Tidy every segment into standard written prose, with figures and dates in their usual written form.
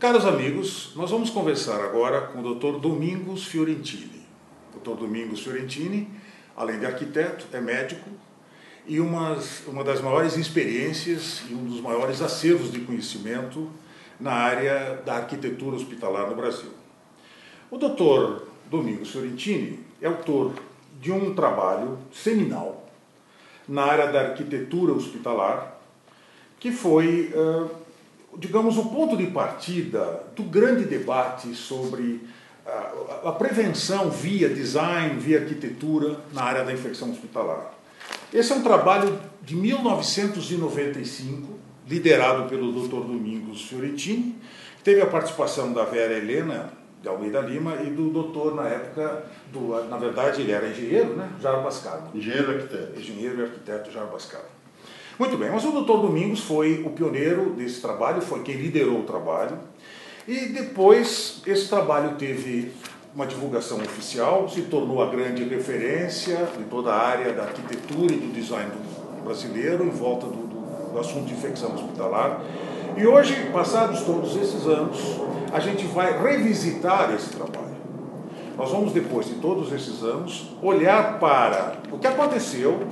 Caros amigos, nós vamos conversar agora com o Dr. Domingos Fiorentini. Dr. Domingos Fiorentini, além de arquiteto, é médico e uma das maiores experiências e um dos maiores acervos de conhecimento na área da arquitetura hospitalar no Brasil. O Dr. Domingos Fiorentini é autor de um trabalho seminal na área da arquitetura hospitalar, que foi, digamos, o ponto de partida do grande debate sobre a prevenção via design, via arquitetura na área da infecção hospitalar. Esse é um trabalho de 1995, liderado pelo Dr. Domingos Fiorentini, que teve a participação da Vera Helena de Almeida Lima e do doutor, na época, na verdade ele era engenheiro, né? Jarbascado. Engenheiro e arquiteto. Engenheiro e arquiteto Jarbascado. Muito bem, mas o doutor Domingos foi o pioneiro desse trabalho, foi quem liderou o trabalho, e depois esse trabalho teve uma divulgação oficial, se tornou a grande referência de toda a área da arquitetura e do design brasileiro em volta do assunto de infecção hospitalar. E hoje, passados todos esses anos, a gente vai revisitar esse trabalho. Nós vamos, depois de todos esses anos, olhar para o que aconteceu,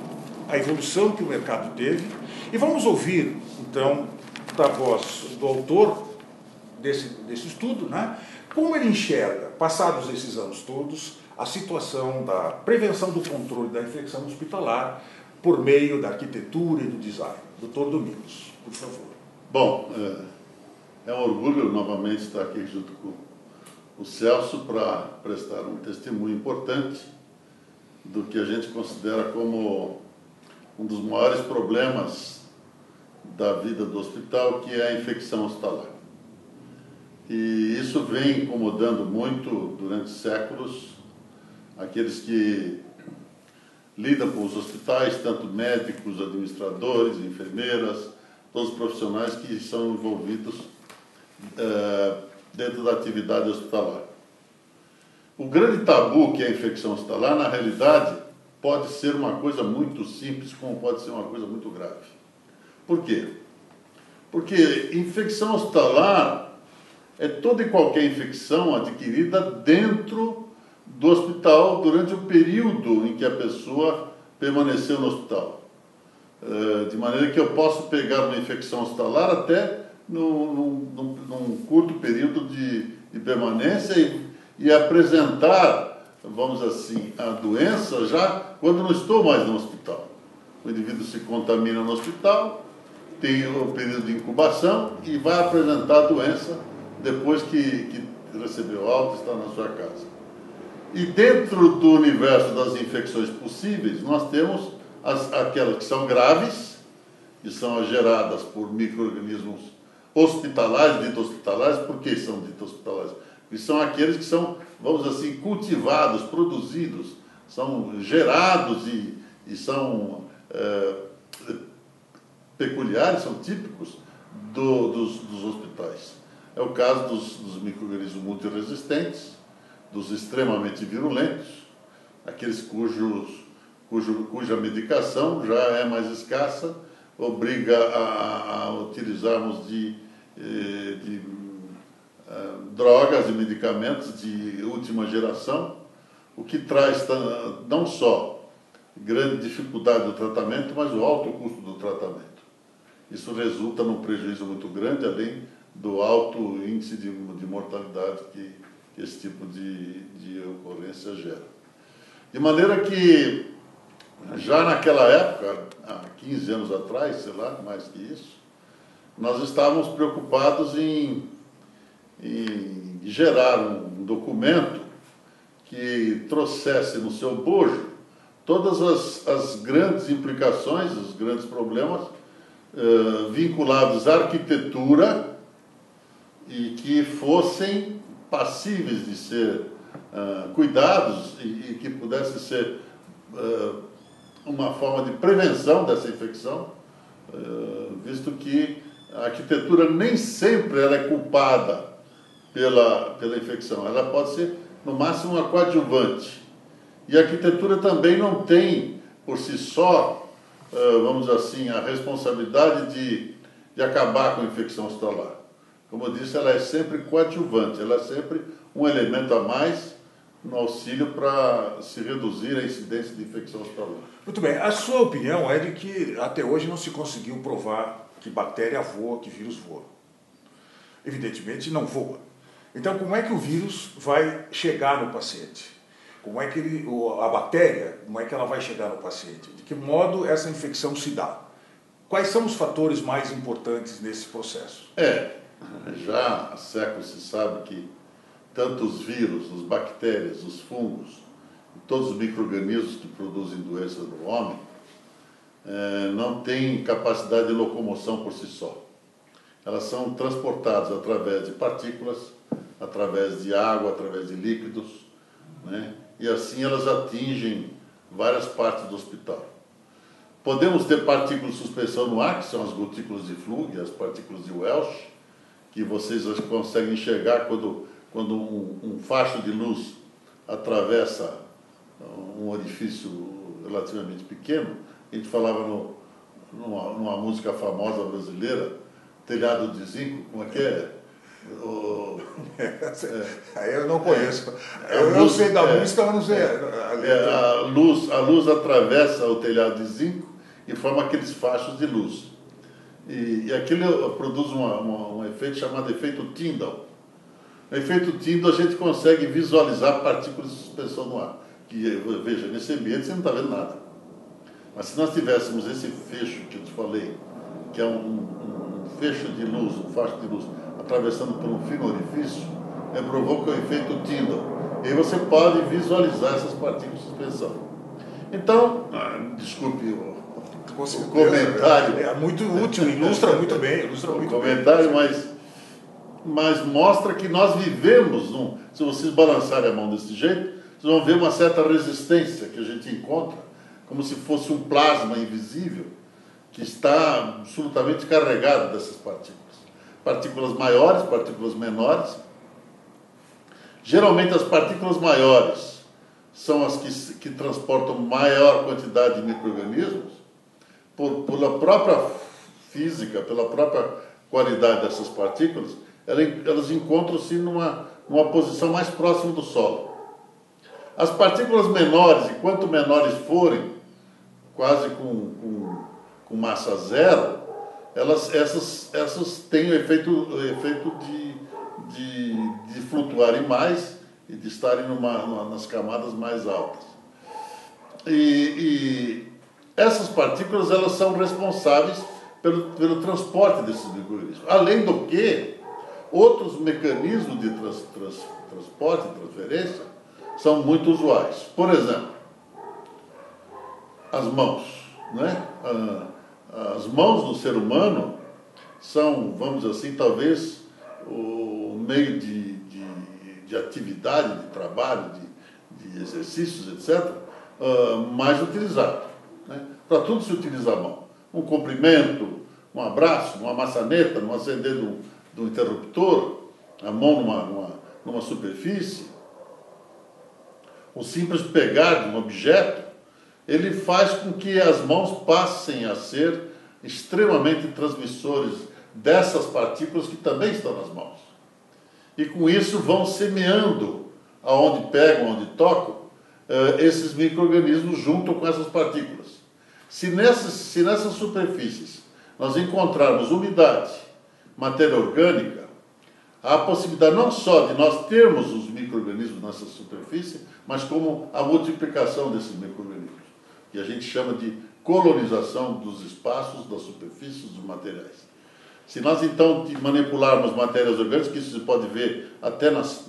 a evolução que o mercado teve, e vamos ouvir, então, da voz do autor desse estudo, né, como ele enxerga, passados esses anos todos, a situação da prevenção do controle da infecção hospitalar por meio da arquitetura e do design. Doutor Domingos, por favor. Bom, é um orgulho novamente estar aqui junto com o Celso para prestar um testemunho importante do que a gente considera como um dos maiores problemas da vida do hospital, que é a infecção hospitalar. E isso vem incomodando muito durante séculos aqueles que lidam com os hospitais, tanto médicos, administradores, enfermeiras, todos os profissionais que são envolvidos dentro da atividade hospitalar. O grande tabu que é a infecção hospitalar, na realidade, pode ser uma coisa muito simples, como pode ser uma coisa muito grave. Por quê? Porque infecção hospitalar é toda e qualquer infecção adquirida dentro do hospital durante o período em que a pessoa permaneceu no hospital. De maneira que eu posso pegar uma infecção hospitalar até num curto período de permanência e apresentar, vamos assim, a doença já quando não estou mais no hospital. O indivíduo se contamina no hospital, tem o período de incubação e vai apresentar a doença depois que recebeu alta e está na sua casa. E dentro do universo das infecções possíveis, nós temos aquelas que são graves, que são geradas por micro-organismos hospitalares, ditos hospitalares. Por que são ditos hospitalares? Porque são aqueles que são, vamos assim, cultivados, produzidos, são gerados e são peculiares, são típicos dos hospitais. É o caso dos micro-organismos multiresistentes, dos extremamente virulentos, aqueles cuja medicação já é mais escassa, obriga a utilizarmos de drogas e medicamentos de última geração, o que traz não só grande dificuldade do tratamento, mas o alto custo do tratamento. Isso resulta num prejuízo muito grande, além do alto índice de mortalidade que esse tipo de ocorrência gera. De maneira que, já naquela época, há 15 anos atrás, sei lá, mais que isso, nós estávamos preocupados em gerar um documento que trouxesse no seu bojo todas as grandes implicações, os grandes problemas vinculados à arquitetura e que fossem passíveis de ser cuidados e que pudesse ser uma forma de prevenção dessa infecção, visto que a arquitetura nem sempre ela é culpada pela infecção, ela pode ser no máximo uma coadjuvante. E a arquitetura também não tem por si só, vamos dizer assim, a responsabilidade de acabar com a infecção hospitalar. como eu disse, ela é sempre coadjuvante, ela é sempre um elemento a mais no auxílio para se reduzir a incidência de infecção hospitalar. Muito bem. A sua opinião é de que até hoje não se conseguiu provar que bactéria voa, que vírus voa. Evidentemente não voa. Então como é que o vírus vai chegar no paciente? Como é que a bactéria, como é que ela vai chegar no paciente? De que modo essa infecção se dá? Quais são os fatores mais importantes nesse processo? Já há séculos se sabe que tanto os vírus, as bactérias, os fungos, e todos os micro-organismos que produzem doenças no homem, não têm capacidade de locomoção por si só. Elas são transportadas através de partículas, através de água, através de líquidos, né? E assim elas atingem várias partes do hospital. Podemos ter partículas de suspensão no ar, que são as gotículas de Flug, as partículas de Welch, que vocês conseguem enxergar quando um facho de luz atravessa um orifício relativamente pequeno. A gente falava numa música famosa brasileira, telhado de zinco, como é que é? Aí eu não conheço. Eu sei da música, mas não sei. A luz atravessa o telhado de zinco e forma aqueles fachos de luz. E aquilo produz um efeito chamado efeito Tyndall. No efeito Tyndall a gente consegue visualizar partículas de suspensão no ar. Que, veja, nesse ambiente você não está vendo nada. Mas se nós tivéssemos esse fecho que eu te falei, que é um fecho de luz, um facho de luz, atravessando por um fino orifício, provoca o efeito Tyndall. E aí você pode visualizar essas partículas de suspensão. Então, desculpe o comentário. É muito útil, ilustra muito bem. Comentário, mas mostra que nós vivemos, se vocês balançarem a mão desse jeito, vocês vão ver uma certa resistência que a gente encontra, como se fosse um plasma invisível, que está absolutamente carregado dessas partículas. Partículas maiores, partículas menores. Geralmente as partículas maiores são as que transportam maior quantidade de micro-organismos, pela própria física, pela própria qualidade dessas partículas, elas encontram-se numa posição mais próxima do solo. As partículas menores, e quanto menores forem, quase com massa zero, essas têm o efeito de flutuarem mais e de estarem nas camadas mais altas. E essas partículas elas são responsáveis pelo transporte desses micro-organismos. Além do que, outros mecanismos de transporte e transferência são muito usuais. Por exemplo, as mãos, né? As mãos do ser humano são, vamos dizer assim, talvez o meio de atividade, de trabalho, de exercícios, etc., mais utilizado. Né? Para tudo se utiliza a mão. Um cumprimento, um abraço, uma maçaneta, no acender do interruptor, a mão numa superfície, o simples pegar de um objeto, ele faz com que as mãos passem a ser extremamente transmissores dessas partículas que também estão nas mãos. E com isso vão semeando aonde pegam, onde tocam, esses micro-organismos junto com essas partículas. Se nessas superfícies nós encontrarmos umidade, matéria orgânica, há a possibilidade não só de nós termos os micro-organismos nessa superfície, mas como a multiplicação desses micro-organismos, que a gente chama de colonização dos espaços, das superfícies, dos materiais. Se nós então manipularmos matérias orgânicas, que isso você pode ver até nas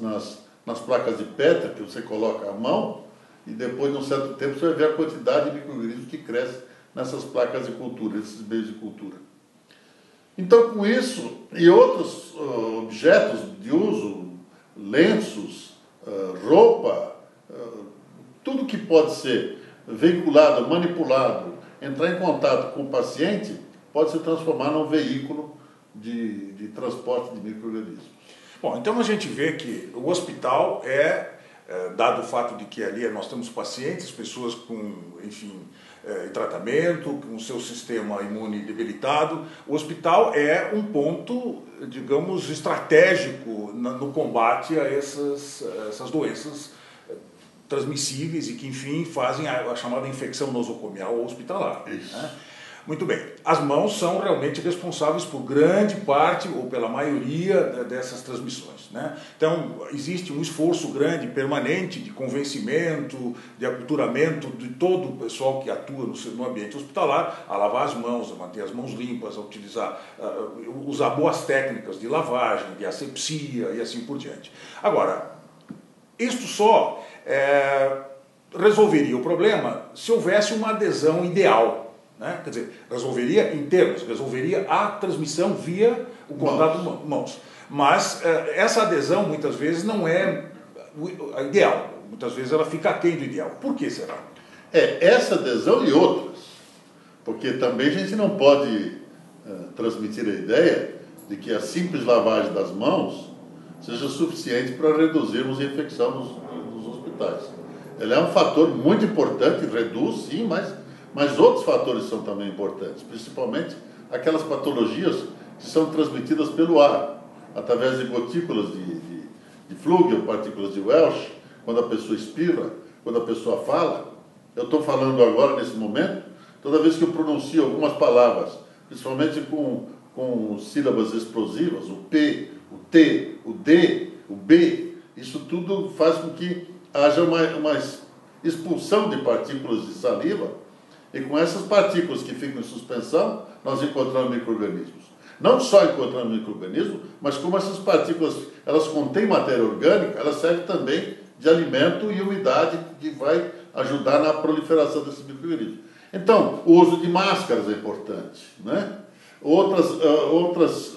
placas de Petri, que você coloca a mão, e depois, num certo tempo, você vai ver a quantidade de micro-organismos que crescem nessas placas de cultura, nesses meios de cultura. Então, com isso e outros objetos de uso, lenços, roupa, tudo que pode ser veiculado, manipulado, entrar em contato com o paciente, pode se transformar num veículo de transporte de micro-organismos. Bom, então a gente vê que o hospital dado o fato de que ali nós temos pacientes, pessoas com, enfim, em tratamento, com o seu sistema imune debilitado. O hospital é um ponto, digamos, estratégico no combate a essas doenças transmissíveis e que, enfim, fazem a chamada infecção nosocomial hospitalar. Isso. Né? Muito bem. As mãos são realmente responsáveis por grande parte, ou pela maioria dessas transmissões. Né? Então, existe um esforço grande, permanente, de convencimento, de aculturamento de todo o pessoal que atua no ambiente hospitalar, a lavar as mãos, a manter as mãos limpas, a utilizar, usar boas técnicas de lavagem, de asepsia e assim por diante. Agora, isto só resolveria o problema se houvesse uma adesão ideal. Né? Quer dizer, resolveria em termos, resolveria a transmissão via o contato mãos. Mas essa adesão muitas vezes não é a ideal, muitas vezes ela fica aquém do ideal. Por que será? Essa adesão e outras, porque também a gente não pode transmitir a ideia de que a simples lavagem das mãos seja suficiente para reduzirmos a infecção nos hospitais. Ela é um fator muito importante, reduz sim, mas outros fatores são também importantes, principalmente aquelas patologias que são transmitidas pelo ar, através de gotículas de Fluge ou partículas de Welch, quando a pessoa expira, quando a pessoa fala. Eu estou falando agora, nesse momento, toda vez que eu pronuncio algumas palavras, principalmente com sílabas explosivas, o P, o T, o D, o B, isso tudo faz com que haja uma expulsão de partículas de saliva, e com essas partículas que ficam em suspensão, nós encontramos micro-organismos. Não só encontramos micro-organismos, mas como essas partículas, elas contêm matéria orgânica, elas servem também de alimento e umidade que vai ajudar na proliferação desses micro-organismos. Então, o uso de máscaras é importante, né? Outras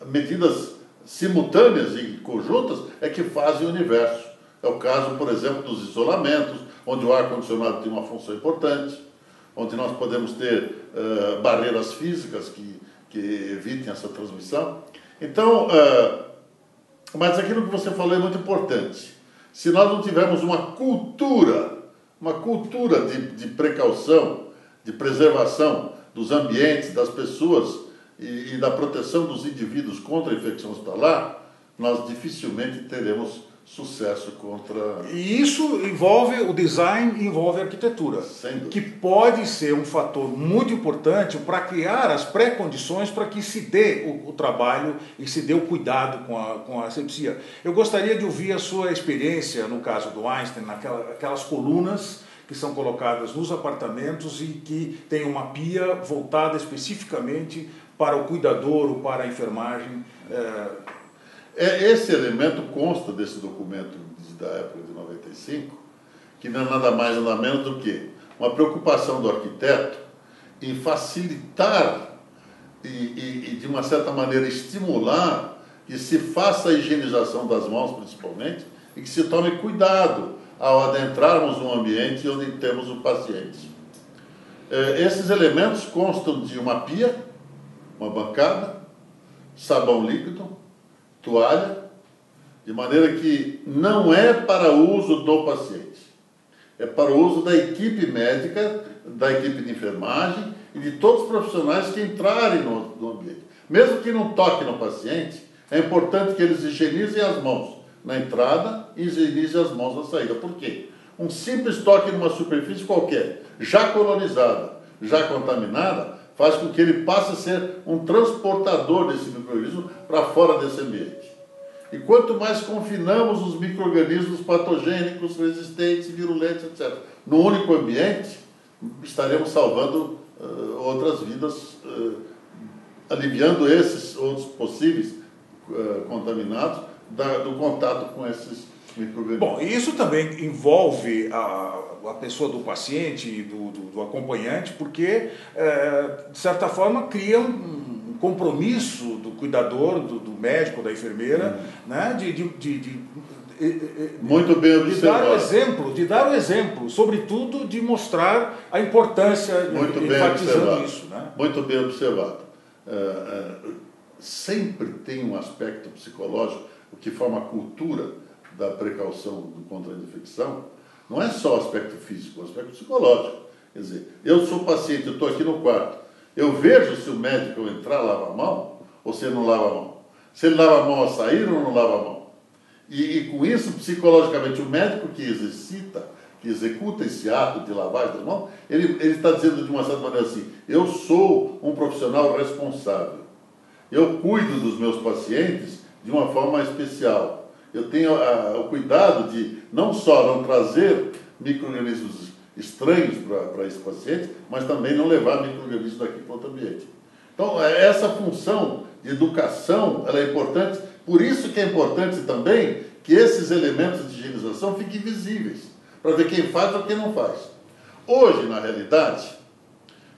medidas simultâneas e conjuntas é que fazem o universo. É o caso, por exemplo, dos isolamentos, onde o ar-condicionado tem uma função importante, onde nós podemos ter barreiras físicas que evitem essa transmissão. Então, mas aquilo que você falou é muito importante. Se nós não tivermos uma cultura de precaução, de preservação dos ambientes, das pessoas e da proteção dos indivíduos contra a infecção hospitalar, nós dificilmente teremos sucesso contra... E isso envolve o design e envolve a arquitetura, que pode ser um fator muito importante para criar as pré-condições para que se dê o trabalho e se dê o cuidado com a asepsia. Eu gostaria de ouvir a sua experiência, no caso do Einstein, aquelas colunas que são colocadas nos apartamentos e que tem uma pia voltada especificamente para o cuidador ou para a enfermagem. Esse elemento consta desse documento da época de 95, que não é nada mais nada menos do que uma preocupação do arquiteto em facilitar e de uma certa maneira estimular que se faça a higienização das mãos principalmente e que se tome cuidado ao adentrarmos um ambiente onde temos o paciente. Esses elementos constam de uma pia, uma bancada, sabão líquido, toalha, de maneira que não é para uso do paciente, é para o uso da equipe médica, da equipe de enfermagem e de todos os profissionais que entrarem no ambiente. Mesmo que não toque no paciente, é importante que eles higienizem as mãos na entrada e higienizem as mãos na saída. Por quê? Um simples toque numa superfície qualquer, já colonizada, já contaminada, faz com que ele passe a ser um transportador desse micro-organismo para fora desse ambiente. E quanto mais confinamos os micro-organismos patogênicos, resistentes, virulentos, etc., no único ambiente, estaremos salvando outras vidas, aliviando esses outros possíveis contaminados do contato com esses micro-organismos. Bom, isso também envolve a pessoa do paciente e do acompanhante, porque, de certa forma, cria um compromisso do cuidador, do médico, da enfermeira, né, muito bem observado. De dar o exemplo, sobretudo de mostrar a importância, enfatizando isso. Né? Muito bem observado. Sempre tem um aspecto psicológico, o que forma a cultura da precaução contra a infecção. Não é só o aspecto físico, é o aspecto psicológico. Quer dizer, eu sou paciente, eu estou aqui no quarto, eu vejo se o médico entrar lava a mão ou se ele não lava a mão. Se ele lava a mão ao sair ou não lava a mão. E com isso, psicologicamente, o médico que executa esse ato de lavagem das mãos, ele está dizendo de uma certa maneira assim, eu sou um profissional responsável. Eu cuido dos meus pacientes de uma forma especial. Eu tenho o cuidado de não só não trazer micro-organismos estranhos para esse paciente, mas também não levar micro-organismos daqui para outro ambiente. Então, essa função de educação, ela é importante, por isso que é importante também que esses elementos de higienização fiquem visíveis, para ver quem faz ou quem não faz. Hoje, na realidade,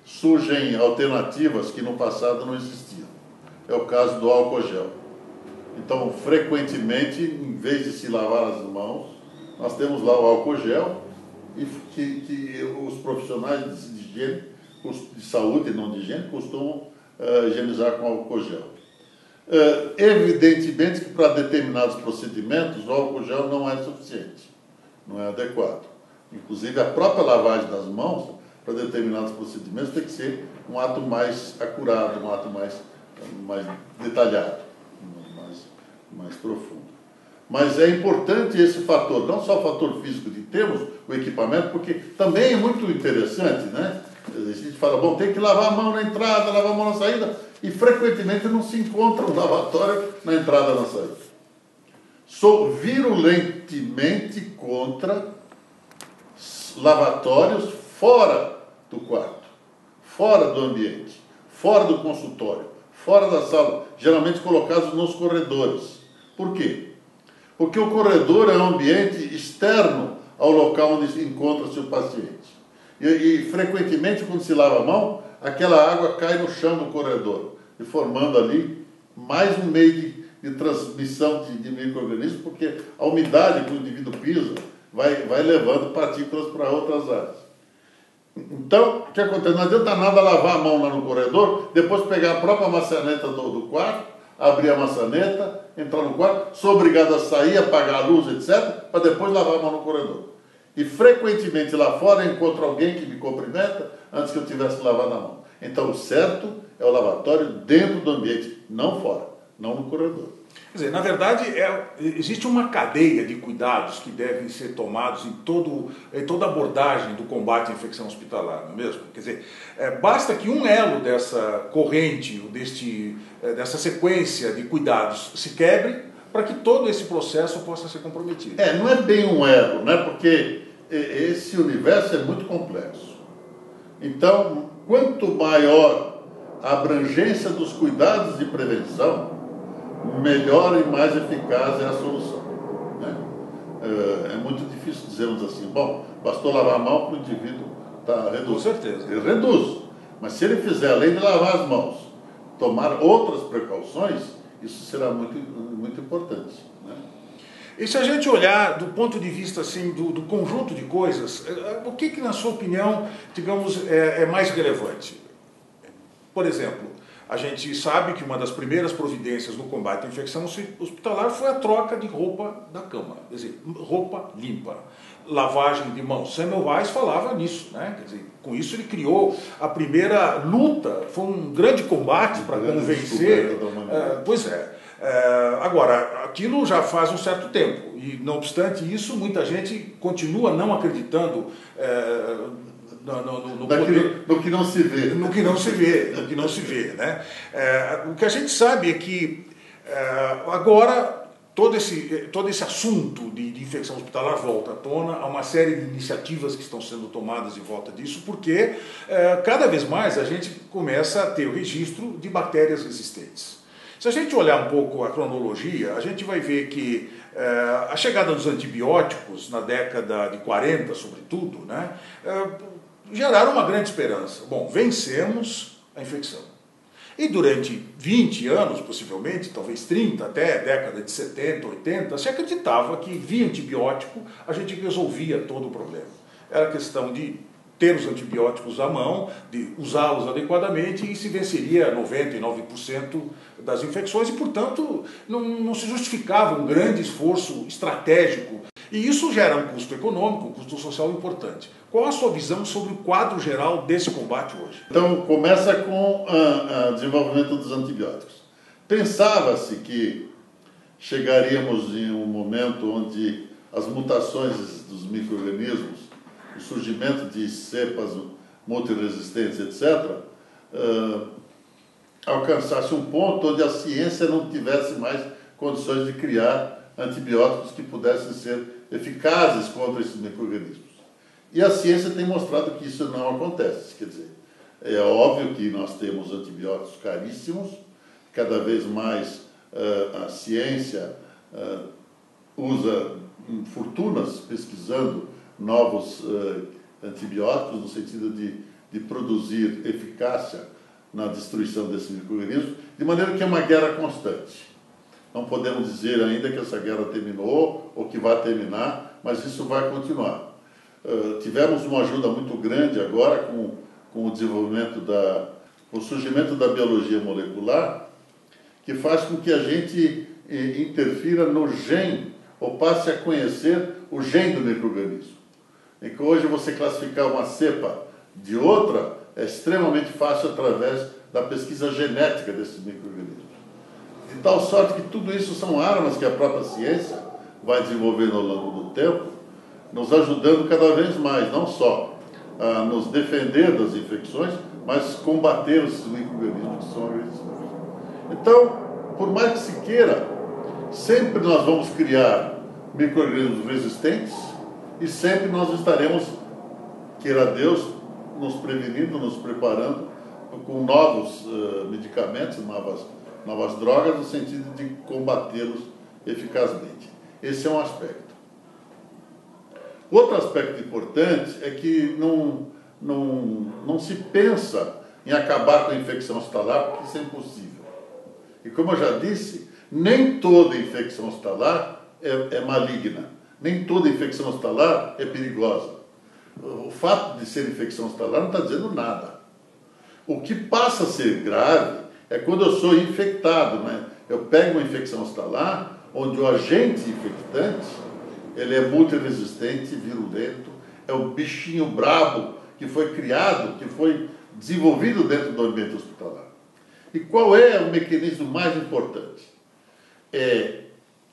surgem alternativas que no passado não existiam. É o caso do álcool gel. Então, frequentemente, em vez de se lavar as mãos, nós temos lá o álcool gel, e que os profissionais de higiene, de saúde e não de higiene, costumam higienizar com álcool gel. Evidentemente que para determinados procedimentos o álcool gel não é suficiente, não é adequado. Inclusive a própria lavagem das mãos para determinados procedimentos tem que ser um ato mais acurado, um ato mais detalhado, mais profundo. Mas é importante esse fator, não só o fator físico de termos o equipamento, porque também é muito interessante, né? A gente fala, bom, tem que lavar a mão na entrada, lavar a mão na saída, e frequentemente não se encontra um lavatório na entrada e na saída. Sou virulentemente contra lavatórios fora do quarto, fora do ambiente, fora do consultório, fora da sala, geralmente colocados nos corredores. Por quê? Porque o corredor é um ambiente externo ao local onde encontra-se o paciente. E frequentemente, quando se lava a mão, aquela água cai no chão do corredor, e formando ali mais um meio de transmissão de micro-organismos, porque a umidade que o indivíduo pisa vai levando partículas para outras áreas. Então, o que acontece? Não adianta nada lavar a mão lá no corredor, depois pegar a própria maçaneta do quarto, abrir a maçaneta, entrar no quarto, sou obrigado a sair, apagar a luz, etc., para depois lavar a mão no corredor. E frequentemente lá fora eu encontro alguém que me cumprimenta antes que eu tivesse lavado a mão. Então o certo é o lavatório dentro do ambiente, não fora, não no corredor. Quer dizer, na verdade, existe uma cadeia de cuidados que devem ser tomados em toda a abordagem do combate à infecção hospitalar, não é mesmo? Quer dizer, basta que um elo dessa corrente, dessa sequência de cuidados se quebre para que todo esse processo possa ser comprometido. Não é bem um elo, né? Porque esse universo é muito complexo. Então, quanto maior a abrangência dos cuidados de prevenção, melhor e mais eficaz é a solução, né? É muito difícil dizermos assim, bom, bastou lavar a mão para o indivíduo estar reduzido. Com certeza. Ele reduz. Mas se ele fizer, além de lavar as mãos, tomar outras precauções, isso será muito, muito importante, né? E se a gente olhar do ponto de vista assim, do conjunto de coisas, o que na sua opinião, digamos, é mais relevante? Por exemplo, a gente sabe que uma das primeiras providências no combate à infecção hospitalar foi a troca de roupa da cama, quer dizer, roupa limpa, lavagem de mãos. Semmelweis falava nisso, né? Quer dizer, com isso ele criou a primeira luta, foi um grande combate para convencer. Pois é. Agora, aquilo já faz um certo tempo e, não obstante isso, muita gente continua não acreditando no que não se vê. No que não se vê, né? O que a gente sabe é que agora todo esse assunto de infecção hospitalar volta à tona, há uma série de iniciativas que estão sendo tomadas em volta disso, porque cada vez mais a gente começa a ter o registro de bactérias resistentes. Se a gente olhar um pouco a cronologia, a gente vai ver que a chegada dos antibióticos na década de 40, sobretudo, né, geraram uma grande esperança. Bom, vencemos a infecção. E durante 20 anos, possivelmente, talvez 30, até a década de 70, 80, se acreditava que via antibiótico a gente resolvia todo o problema. Era questão de ter os antibióticos à mão, de usá-los adequadamente e se venceria 99% das infecções e, portanto, não se justificava um grande esforço estratégico. E isso gera um custo econômico, um custo social importante. Qual a sua visão sobre o quadro geral desse combate hoje? Então, começa com o desenvolvimento dos antibióticos. Pensava-se que chegaríamos em um momento onde as mutações dos micro-organismos, o surgimento de cepas multiresistentes, etc., alcançasse um ponto onde a ciência não tivesse mais condições de criar antibióticos que pudessem ser eficazes contra esses micro-organismos. E a ciência tem mostrado que isso não acontece. Quer dizer, é óbvio que nós temos antibióticos caríssimos, cada vez mais a ciência usa fortunas pesquisando novos antibióticos, no sentido de produzir eficácia na destruição desses micro-organismos, de maneira que é uma guerra constante. Não podemos dizer ainda que essa guerra terminou ou que vai terminar, mas isso vai continuar. Tivemos uma ajuda muito grande agora com o desenvolvimento o surgimento da biologia molecular, que faz com que a gente interfira no gene, ou passe a conhecer o gene do micro-organismo. E que hoje você classificar uma cepa de outra é extremamente fácil através da pesquisa genética desses micro-organismos. De tal sorte que tudo isso são armas que a própria ciência vai desenvolvendo ao longo do tempo, nos ajudando cada vez mais, não só a nos defender das infecções, mas combater esses micro-organismos que são agressivos. Então, por mais que se queira, sempre nós vamos criar micro-organismos resistentes e sempre nós estaremos, queira Deus, nos prevenindo, nos preparando com novos medicamentos, novas drogas, no sentido de combatê-los eficazmente. Esse é um aspecto. Outro aspecto importante é que não se pensa em acabar com a infecção hospitalar, porque isso é impossível. E como eu já disse, nem toda infecção hospitalar é maligna, nem toda infecção hospitalar é perigosa. O fato de ser infecção hospitalar não está dizendo nada. O que passa a ser grave é quando eu sou infectado, né? Eu pego uma infecção hospitalar, onde o agente infectante ele é multiresistente, virulento, é o bichinho brabo que foi criado, que foi desenvolvido dentro do ambiente hospitalar. E qual é o mecanismo mais importante? É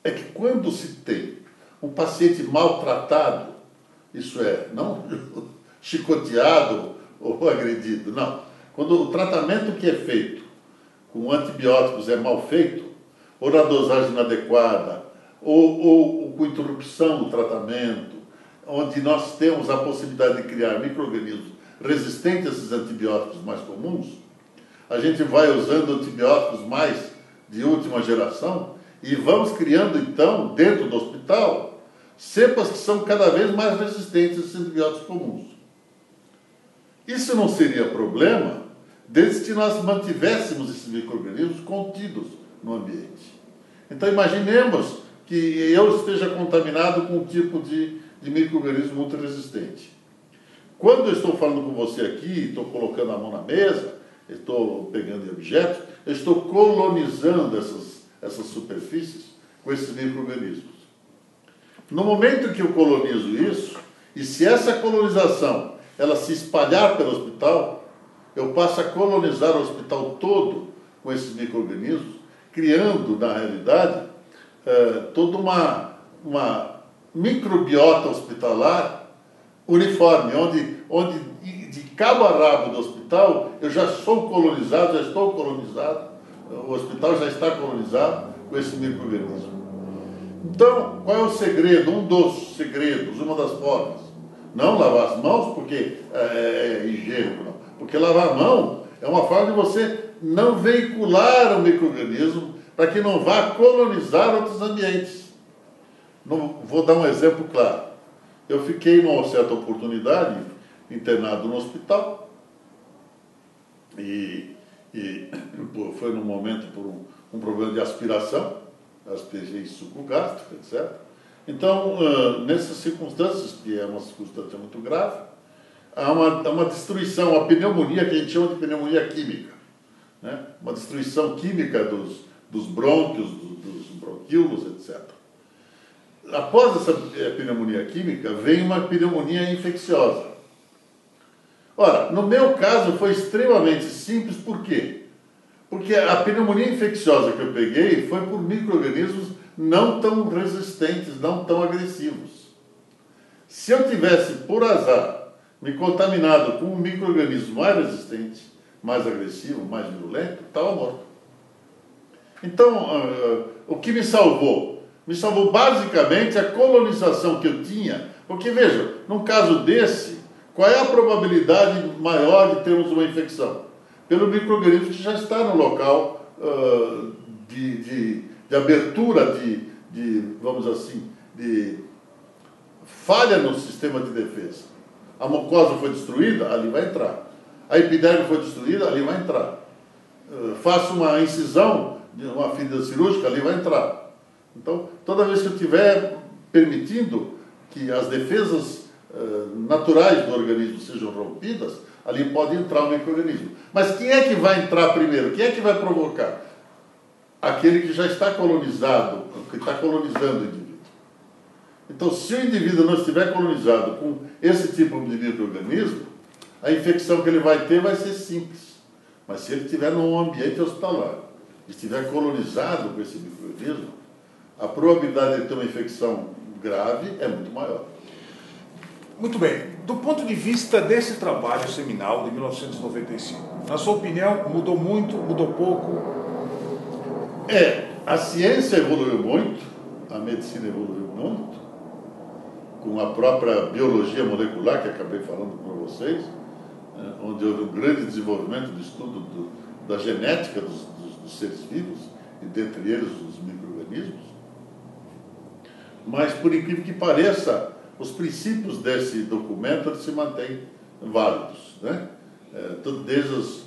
que quando se tem um paciente maltratado, isso é, não chicoteado ou agredido, não. Quando o tratamento que é feito com antibióticos é mal feito, ou na dosagem inadequada, ou com interrupção do tratamento, onde nós temos a possibilidade de criar micro-organismos resistentes a esses antibióticos mais comuns, a gente vai usando antibióticos mais de última geração e vamos criando, então, dentro do hospital, cepas que são cada vez mais resistentes a esses antibióticos comuns. Isso não seria problema desde que nós mantivéssemos esses micro-organismos contidos no ambiente. Então, imaginemos que eu esteja contaminado com um tipo de micro-organismo muito resistente. Quando eu estou falando com você aqui, estou colocando a mão na mesa, estou pegando objetos, eu estou colonizando essas superfícies com esses micro-organismos. No momento que eu colonizo isso, e se essa colonização ela se espalhar pelo hospital, eu passo a colonizar o hospital todo com esses micro-organismos, criando, na realidade, toda uma microbiota hospitalar uniforme, onde de cabo a rabo do hospital eu já sou colonizado, já estou colonizado, o hospital já está colonizado com esse micro-organismo. Então, qual é o segredo? Um dos segredos, uma das formas. Não lavar as mãos porque é higiênico, não. Porque lavar a mão é uma forma de você não veicular o micro-organismo para que não vá colonizar outros ambientes. Vou dar um exemplo claro. Eu fiquei, numa certa oportunidade, internado no hospital e foi num momento por um problema de aspiração, aspirei suco gástrico, etc. Então, nessas circunstâncias, que é uma circunstância muito grave, há uma destruição, uma pneumonia que a gente chama de pneumonia química, né? Uma destruição química dos brônquios, dos bronquíolos, etc. Após essa pneumonia química, vem uma pneumonia infecciosa. Ora, no meu caso foi extremamente simples, por quê? Porque a pneumonia infecciosa que eu peguei foi por micro-organismos não tão resistentes, não tão agressivos. Se eu tivesse, por azar, me contaminado com um micro-organismo mais resistente, mais agressivo, mais virulento, estava morto. Então, o que me salvou? Me salvou basicamente a colonização que eu tinha. Porque, veja, num caso desse, qual é a probabilidade maior de termos uma infecção? Pelo micro-organismo que já está no local de abertura, vamos assim, de falha no sistema de defesa. A mucosa foi destruída, ali vai entrar. A epiderme foi destruída, ali vai entrar. Faço uma incisão de uma ferida cirúrgica, ali vai entrar. Então, toda vez que eu estiver permitindo que as defesas naturais do organismo sejam rompidas, ali pode entrar o micro-organismo. Mas quem é que vai entrar primeiro? Quem é que vai provocar? Aquele que já está colonizado, que está colonizando o indivíduo. Então, se o indivíduo não estiver colonizado com esse tipo de micro-organismo, a infecção que ele vai ter vai ser simples. Mas se ele estiver num ambiente hospitalar, estiver colonizado com esse micro-organismo, a probabilidade de ter uma infecção grave é muito maior. Muito bem. Do ponto de vista desse trabalho seminal de 1995, na sua opinião, mudou muito, mudou pouco? A ciência evoluiu muito, a medicina evoluiu muito, com a própria biologia molecular, que acabei falando para vocês, onde houve um grande desenvolvimento do estudo da genética dos seres vivos, e dentre eles os micro-organismos. Mas, por incrível que pareça, os princípios desse documento eles se mantêm válidos, né? Desde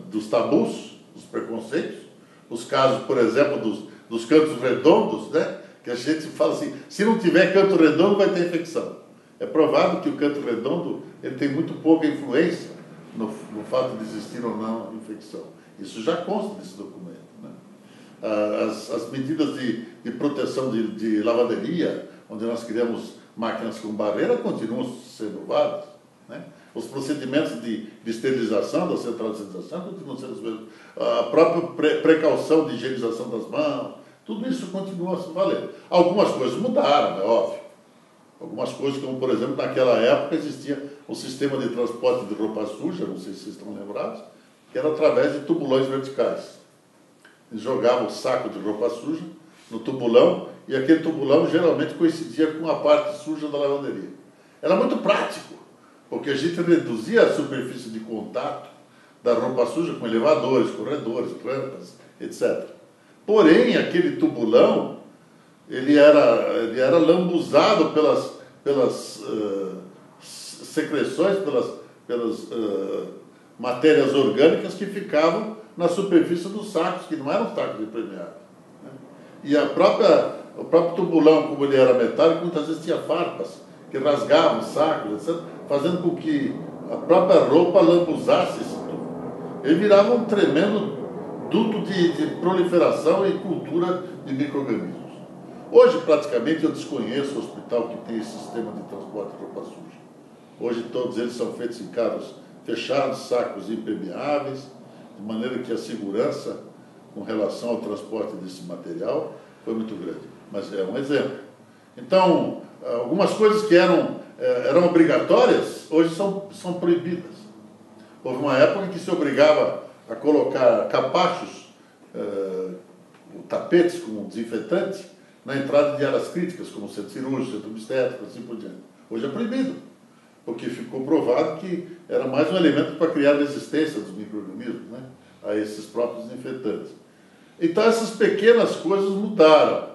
dos tabus, dos preconceitos, os casos, por exemplo, dos cantos redondos, né? Que a gente fala assim, se não tiver canto redondo vai ter infecção. É provado que o canto redondo ele tem muito pouca influência no fato de existir ou não infecção. Isso já consta desse documento, né? As medidas de proteção de lavanderia, onde nós criamos máquinas com barreira, continuam sendo válidas, né? Os procedimentos de esterilização, da central de esterilização, continuam sendo os mesmos. A própria precaução de higienização das mãos, tudo isso continua se valendo. Algumas coisas mudaram, é óbvio. Algumas coisas, como por exemplo, naquela época existia um sistema de transporte de roupa suja, não sei se vocês estão lembrados, que era através de tubulões verticais. Eles jogavam o saco de roupa suja no tubulão, e aquele tubulão geralmente coincidia com a parte suja da lavanderia. Era muito prático, porque a gente reduzia a superfície de contato da roupa suja com elevadores, corredores, rampas, etc. Porém, aquele tubulão, ele era lambuzado pelas secreções, pelas matérias orgânicas que ficavam na superfície dos sacos, que não eram sacos impermeáveis, né? E o próprio tubulão, como ele era metálico, muitas vezes tinha farpas que rasgavam os sacos, etc., fazendo com que a própria roupa lambuzasse esse tubo. Ele virava um tremendo duto de proliferação e cultura de micro-organismos. Hoje, praticamente, eu desconheço o hospital que tem esse sistema de transporte de roupa suja. Hoje, todos eles são feitos em carros fechados, sacos impermeáveis, de maneira que a segurança com relação ao transporte desse material foi muito grande. Mas é um exemplo. Então, algumas coisas que eram obrigatórias, hoje são proibidas. Houve uma época que se obrigava a colocar capachos, tapetes com desinfetante, na entrada de áreas críticas, como centro cirúrgico, centro obstétrico, assim por diante. Hoje é proibido, porque ficou provado que era mais um elemento para criar resistência dos micro-organismos, né, a esses próprios desinfetantes. Então essas pequenas coisas mudaram,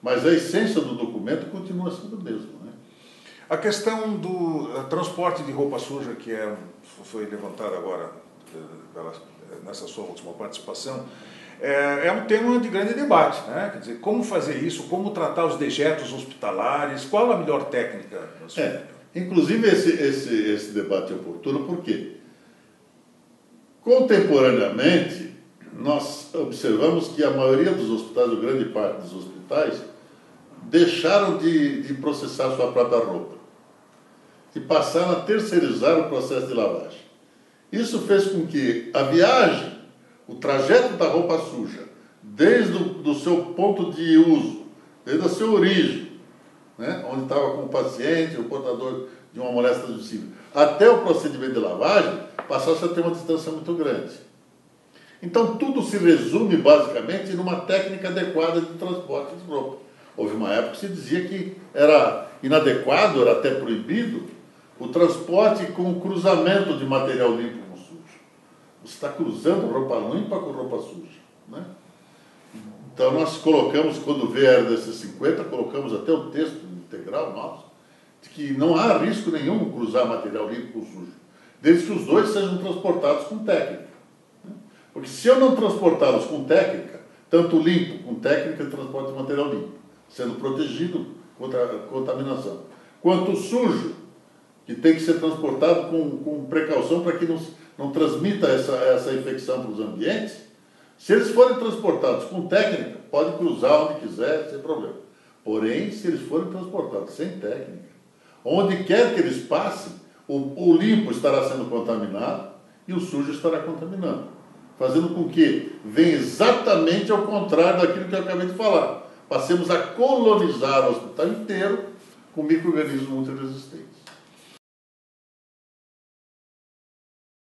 mas a essência do documento continua sendo a mesma, né? A questão do transporte de roupa suja, que foi levantada agora nessa sua última participação, é um tema de grande debate, né? Quer dizer, como fazer isso, como tratar os dejetos hospitalares, qual a melhor técnica? Inclusive esse debate é oportuno, porque contemporaneamente nós observamos que a maioria dos hospitais, ou grande parte dos hospitais, deixaram de processar sua própria roupa. que passaram a terceirizar o processo de lavagem. Isso fez com que a viagem, o trajeto da roupa suja, desde o seu ponto de uso, desde a sua origem, né, onde estava com o paciente, o portador de uma moléstia transmissível, até o procedimento de lavagem, passasse a ter uma distância muito grande. Então, tudo se resume, basicamente, numa técnica adequada de transporte de roupa. Houve uma época que se dizia que era inadequado, era até proibido, o transporte com o cruzamento de material limpo com sujo. Você está cruzando roupa limpa com roupa suja, né? Então, nós colocamos, quando veio a RDC 50, colocamos até o texto integral nosso, de que não há risco nenhum cruzar material limpo com sujo, desde que os dois sejam transportados com técnica. Né? Porque se eu não transportá-los com técnica, tanto limpo com técnica de transporte de material limpo, sendo protegido contra a contaminação, quanto sujo, que tem que ser transportado com precaução para que não transmita essa infecção para os ambientes, se eles forem transportados com técnica, pode cruzar onde quiser, sem problema. Porém, se eles forem transportados sem técnica, onde quer que eles passem, o limpo estará sendo contaminado e o sujo estará contaminando, fazendo com que venha exatamente ao contrário daquilo que eu acabei de falar. Passemos a colonizar o hospital inteiro com micro-organismos muito resistentes.